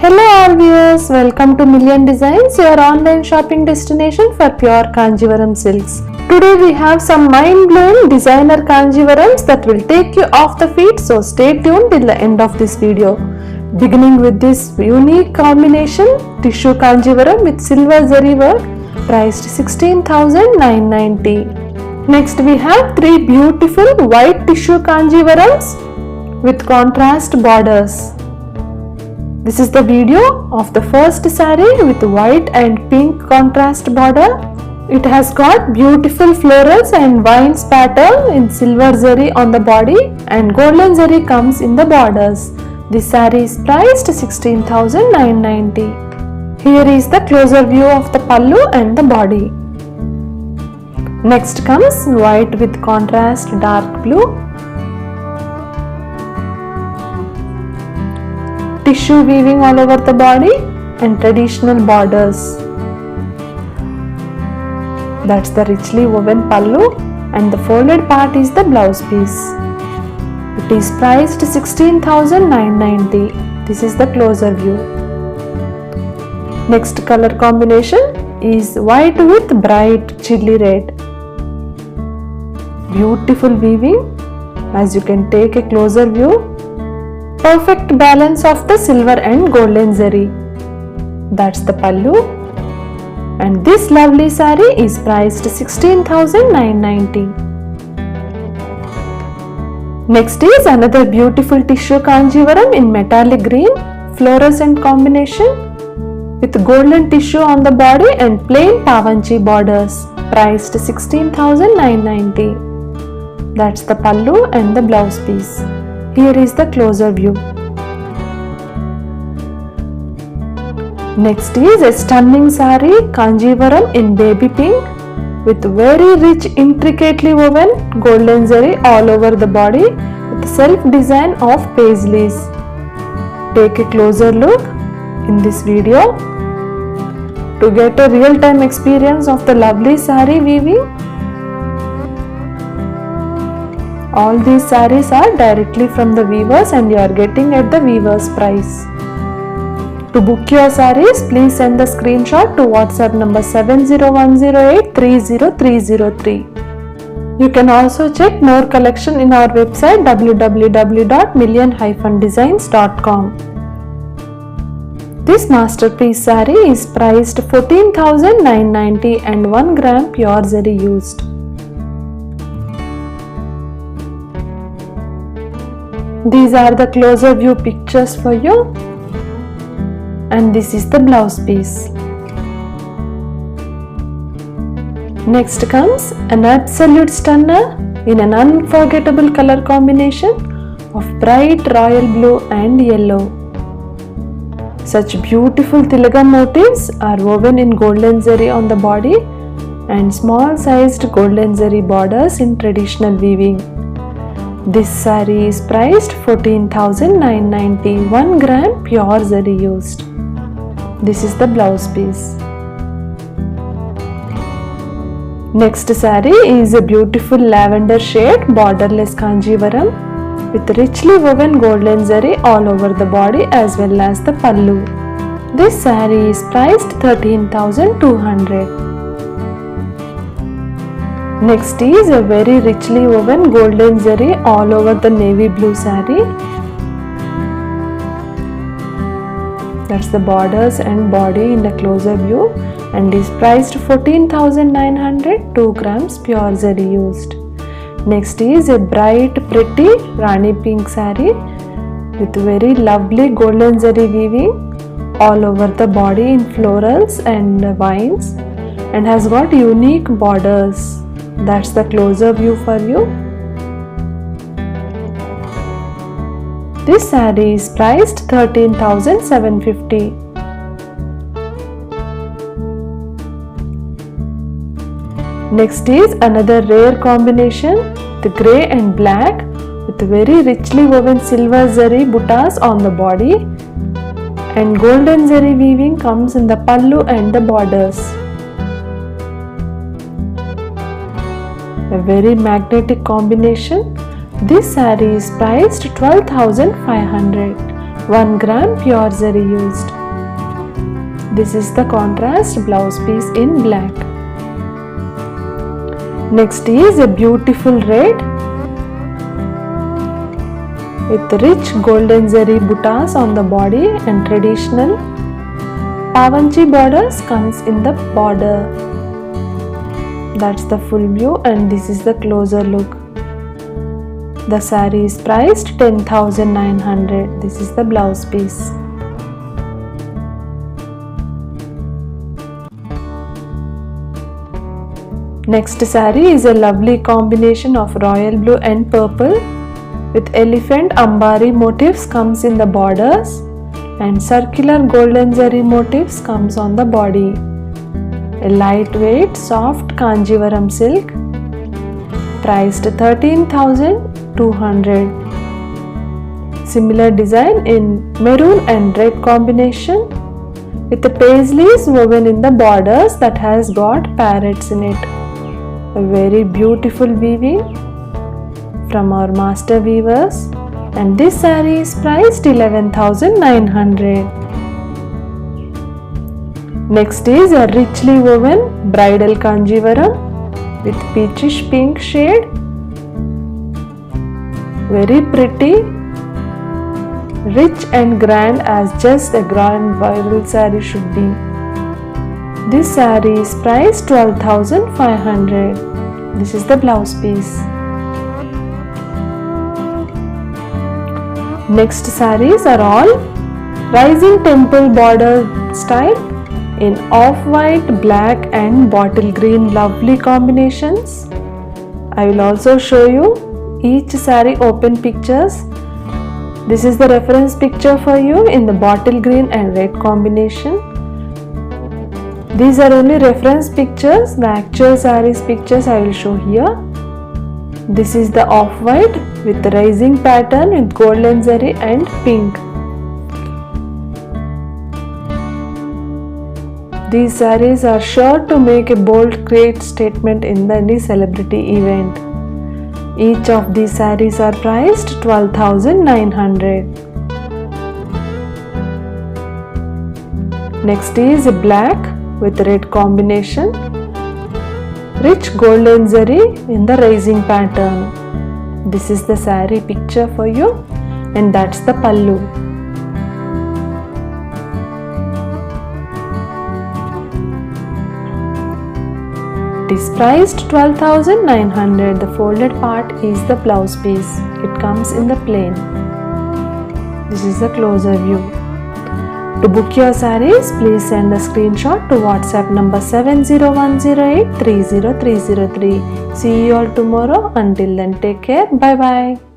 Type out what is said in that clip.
Hello all viewers, welcome to Million Designs, your online shopping destination for pure Kanjivaram silks. Today we have some mind-blowing designer Kanjivarams that will take you off the feet, so stay tuned till the end of this video. Beginning with this unique combination, tissue Kanjivaram with silver zari work, priced 16,990. Next we have three beautiful white tissue Kanjivarams with contrast borders. This is the video of the first saree with white and pink contrast border. It has got beautiful florals and vines pattern in silver zari on the body and golden zari comes in the borders. This saree is priced 16,990. Here is the closer view of the pallu and the body. Next comes white with contrast dark blue. Tissue weaving all over the body and traditional borders. That's the richly woven pallu and the folded part is the blouse piece. It is priced 16,990. This is the closer view. Next color combination is white with bright chilli red. Beautiful weaving, as you can take a closer view. Perfect balance of the silver and golden zari. That's the pallu. And this lovely saree is priced 16,990. Next is another beautiful tissue Kanjivaram in metallic green, fluorescent combination with golden tissue on the body and plain pavanchi borders, priced 16,990. That's the pallu and the blouse piece. Here is the closer view. Next is a stunning saree Kanjivaram in baby pink with very rich intricately woven golden zari all over the body with self design of paisleys. Take a closer look in this video to get a real time experience of the lovely saree weaving. All these sarees are directly from the weavers and you are getting at the weaver's price. To book your sarees, please send the screenshot to WhatsApp number 70108-30303. You can also check more collection in our website www.million-designs.com. This masterpiece saree is priced 14,990 and 1 gram pure zari used. These are the closer view pictures for you, and this is the blouse piece. Next comes an absolute stunner in an unforgettable color combination of bright royal blue and yellow. Such beautiful tilagam motifs are woven in golden zari on the body and small sized golden zari borders in traditional weaving. This saree is priced 14,990, 1 gram pure zari used. This is the blouse piece. Next saree is a beautiful lavender shade borderless Kanjivaram with richly woven golden zari all over the body as well as the pallu. This saree is priced 13,200. Next is a very richly woven golden zari all over the navy blue saree. That's the borders and body in a closer view and is priced 14,900, 2 grams pure zari used. Next is a bright pretty Rani pink saree with very lovely golden zari weaving all over the body in florals and vines and has got unique borders. That's the closer view for you. This saree is priced 13,750. Next is another rare combination, the grey and black with very richly woven silver zari buttas on the body and golden zari weaving comes in the pallu and the borders. A very magnetic combination. This saree is priced 12,500. 1 gram pure zari used. This is the contrast blouse piece in black. Next is a beautiful red with rich golden zari buttas on the body and traditional pavanchi borders comes in the border. That's the full view and this is the closer look. The saree is priced 10,900. This is the blouse piece. Next saree is a lovely combination of royal blue and purple with elephant ambari motifs comes in the borders and circular golden zari motifs comes on the body. A lightweight soft Kanjivaram silk priced 13,200. Similar design in maroon and red combination with the paisleys woven in the borders that has got parrots in it. A very beautiful weaving from our master weavers and this saree is priced 11,900. Next is a richly woven bridal Kanjivaram with peachish pink shade. Very pretty, rich and grand as just a grand bridal saree should be. This saree is priced 12,500. This is the blouse piece. Next sarees are all rising temple border style in off-white, black and bottle green, lovely combinations. I will also show you each saree open pictures. This is the reference picture for you in the bottle green and red combination. These are only reference pictures. The actual sarees pictures I will show here. This is the off-white with the rising pattern with golden zari and pink. These sarees are sure to make a bold, great statement in any celebrity event. Each of these sarees are priced 12,900. Next is a black with red combination. Rich golden zari in the rising pattern. This is the saree picture for you and that's the pallu. It is priced 12,900. The folded part is the blouse piece. It comes in the plain. This is the closer view. To book your sarees, please send a screenshot to WhatsApp number 70108 30303. See you all tomorrow. Until then, take care. Bye bye.